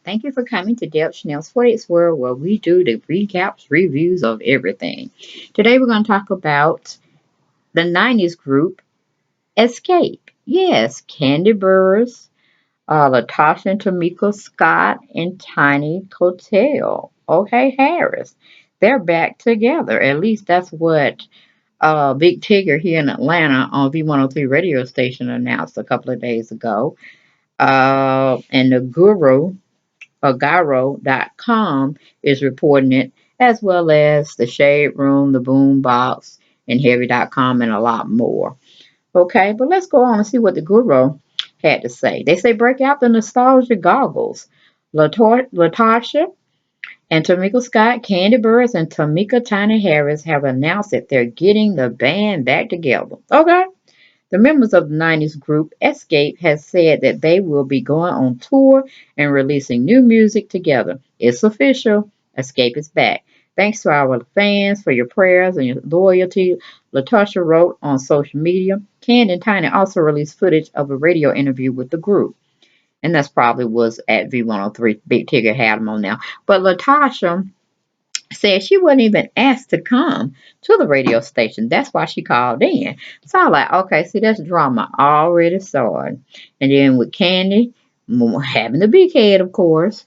Thank you for coming to Deb Chanel's 48's World, where we do the recaps, reviews of everything. Today we're going to talk about the 90s group Escape. Yes, Candy Burrs, Latasha and Tamika Scott, and Tiny Cotel. Okay, Harris. They're back together. At least that's what Big Tigger here in Atlanta on V103 radio station announced a couple of days ago. And the Guru Agaro.com is reporting it, as well as the Shade Room, the Boombox, and Heavy.com, and a lot more. Okay, but let's go on and see what the Guru had to say. They say break out the nostalgia goggles. Latasha and Tamika Scott, Candy Burrs, and Tamika Tiny Harris have announced that they're getting the band back together. Okay. The members of the 90s group Escape has said that they will be going on tour and releasing new music together. It's official. Escape is back. Thanks to our fans for your prayers and your loyalty, Latasha wrote on social media. Candy and Tiny also released footage of a radio interview with the group. And that's probably was at V103. Big Tigger had them on now. But Latasha said she wasn't even asked to come to the radio station. That's why she called in. So I was like, okay, see, that's drama already started. And then with Candy, having the big head, of course,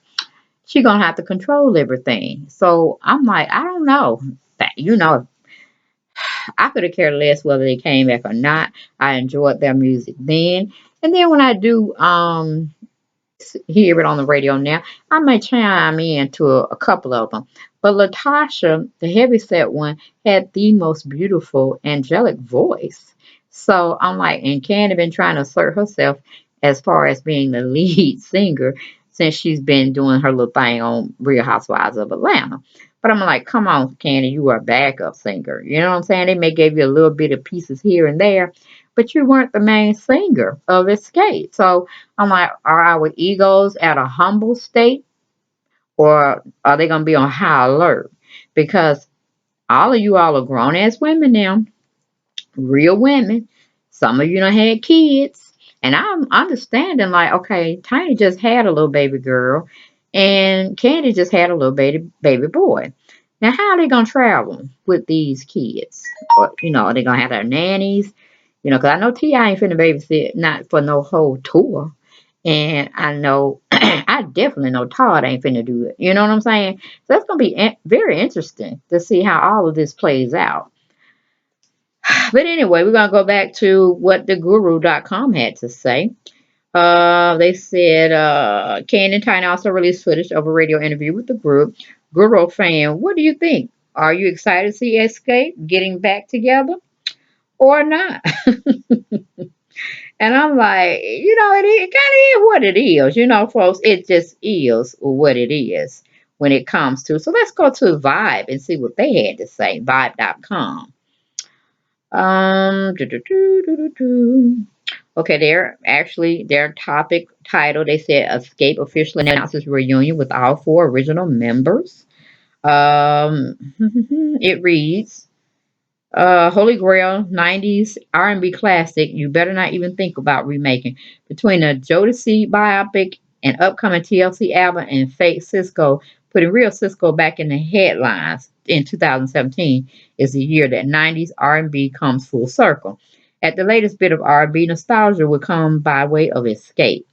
she gonna have to control everything. So I'm like, I don't know. I could have cared less whether they came back or not. I enjoyed their music then. And then when I do hear it on the radio now, I may chime in to a couple of them. But Latasha, the heavyset one, had the most beautiful angelic voice. So I'm like, and Candy been trying to assert herself as far as being the lead singer since she's been doing her little thing on Real Housewives of Atlanta. But I'm like, come on, Candy, you are a backup singer. You know what I'm saying? They may give you a little bit of pieces here and there, but you weren't the main singer of Escape. So I'm like, are our egos at a humble state or are they going to be on high alert? Because all of you all are grown ass women now, real women. Some of you done had kids. And I'm understanding, like, okay, Tiny just had a little baby girl and Candy just had a little baby boy. Now, how are they going to travel with these kids? Or, are they going to have their nannies? Because I know T.I. ain't finna babysit, not for no whole tour. And I know, I definitely know Todd ain't finna do it. You know what I'm saying? So that's going to be very interesting to see how all of this plays out. But anyway, we're going to go back to what the Guru.com had to say. They said Ken and Tiny also released footage of a radio interview with the group. Guru fan, what do you think? Are you excited to see Escape getting back together or not? And I'm like, it kind of is what it is. Folks, it just is what it is when it comes to. So let's go to Vibe and see what they had to say. Vibe.com. Do, do, do, do, do, do. Okay, their topic title, they said Escape officially announces reunion with all four original members. It reads, Holy Grail 90s R&B classic you better not even think about remaking. Between a Jodeci biopic and upcoming TLC album and fake Cisco, putting real Cisco back in the headlines in 2017 is the year that 90s R&B comes full circle. At the latest bit of R&B nostalgia will come by way of Escape.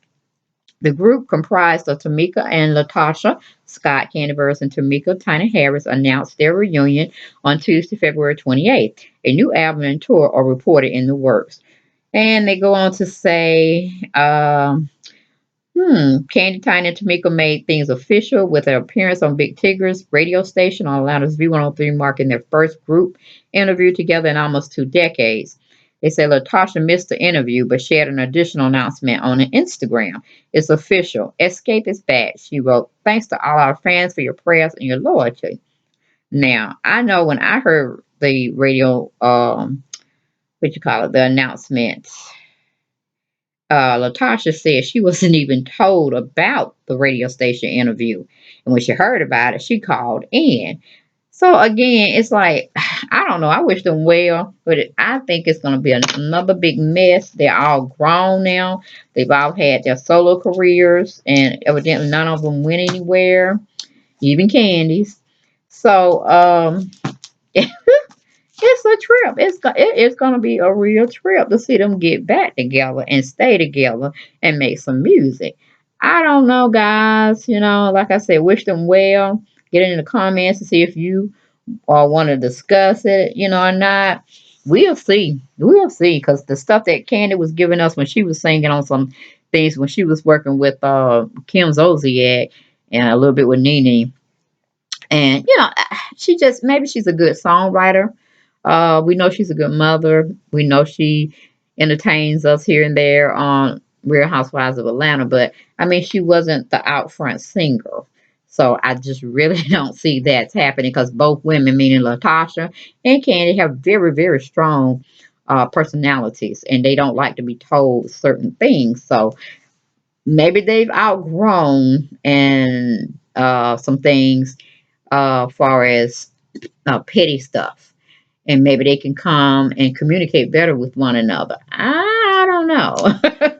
The group, comprised of Tamika and Latasha Scott, Candiverse, and Tamika Tiny Harris, announced their reunion on Tuesday, February 28th. A new album and tour are reported in the works. And they go on to say, Candy, Tiny, and Tamika made things official with their appearance on Big Tigger's radio station on Atlanta's V103, marking their first group interview together in almost 2 decades. They say Latasha missed the interview but shared an additional announcement on Instagram. It's official. Escape is back, she wrote. Thanks to all our fans for your prayers and your loyalty. Now, I know when I heard the radio, the announcement, Latasha said she wasn't even told about the radio station interview. And when she heard about it, she called in. So again, it's like I don't know. I wish them well, but I think it's gonna be another big mess. They're all grown now. They've all had their solo careers, and evidently none of them went anywhere, even Candy's. So it's a trip. It's gonna be a real trip to see them get back together and stay together and make some music. I don't know, guys. Like I said, wish them well. Get in the comments to see if you or want to discuss it, or not. We'll see. We'll see. Because the stuff that Candy was giving us when she was singing on some things when she was working with Kim Zolciak and a little bit with Nene. And, she just, maybe she's a good songwriter. We know she's a good mother. We know she entertains us here and there on Real Housewives of Atlanta. But, I mean, she wasn't the out front singer. So I just really don't see that's happening because both women, meaning Latasha and Candy, have very, very strong personalities and they don't like to be told certain things. So maybe they've outgrown and some things far as petty stuff. And maybe they can come and communicate better with one another. I don't know.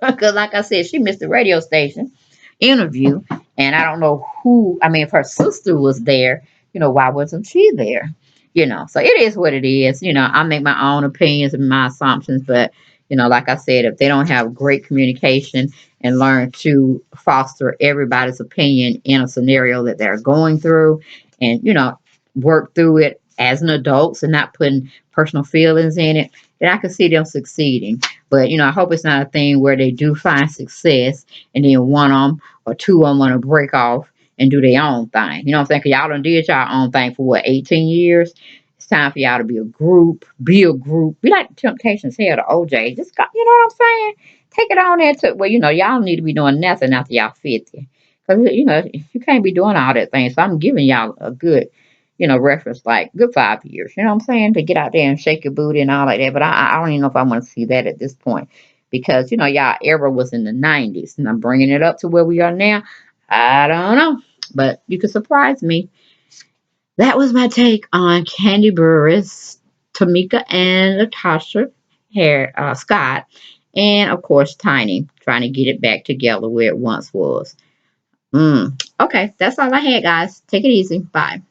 Because, like I said, she missed the radio station interview. And I don't know who, I mean, if her sister was there, why wasn't she there? So it is what it is. I make my own opinions and my assumptions. But, like I said, if they don't have great communication and learn to foster everybody's opinion in a scenario that they're going through and, work through it as an adult and not putting personal feelings in it, then I can see them succeeding. But, I hope it's not a thing where they do find success and then one of them or two of them want to break off and do their own thing. You know what I'm saying? Because y'all done did y'all own thing for what, 18 years? It's time for y'all to be a group. Be a group. Be like the Temptations here, the OJ. Just got, you know what I'm saying? Take it on there to, well, y'all need to be doing nothing after y'all 50. Because, you can't be doing all that thing. So I'm giving y'all a good, reference like good 5 years. You know what I'm saying? To get out there and shake your booty and all like that. But I don't even know if I want to see that at this point. Because, y'all era was in the 90s. And I'm bringing it up to where we are now. I don't know. But you could surprise me. That was my take on Candy Burris, Tamika, and Natasha Scott. And, of course, Tiny trying to get it back together where it once was. Okay, that's all I had, guys. Take it easy. Bye.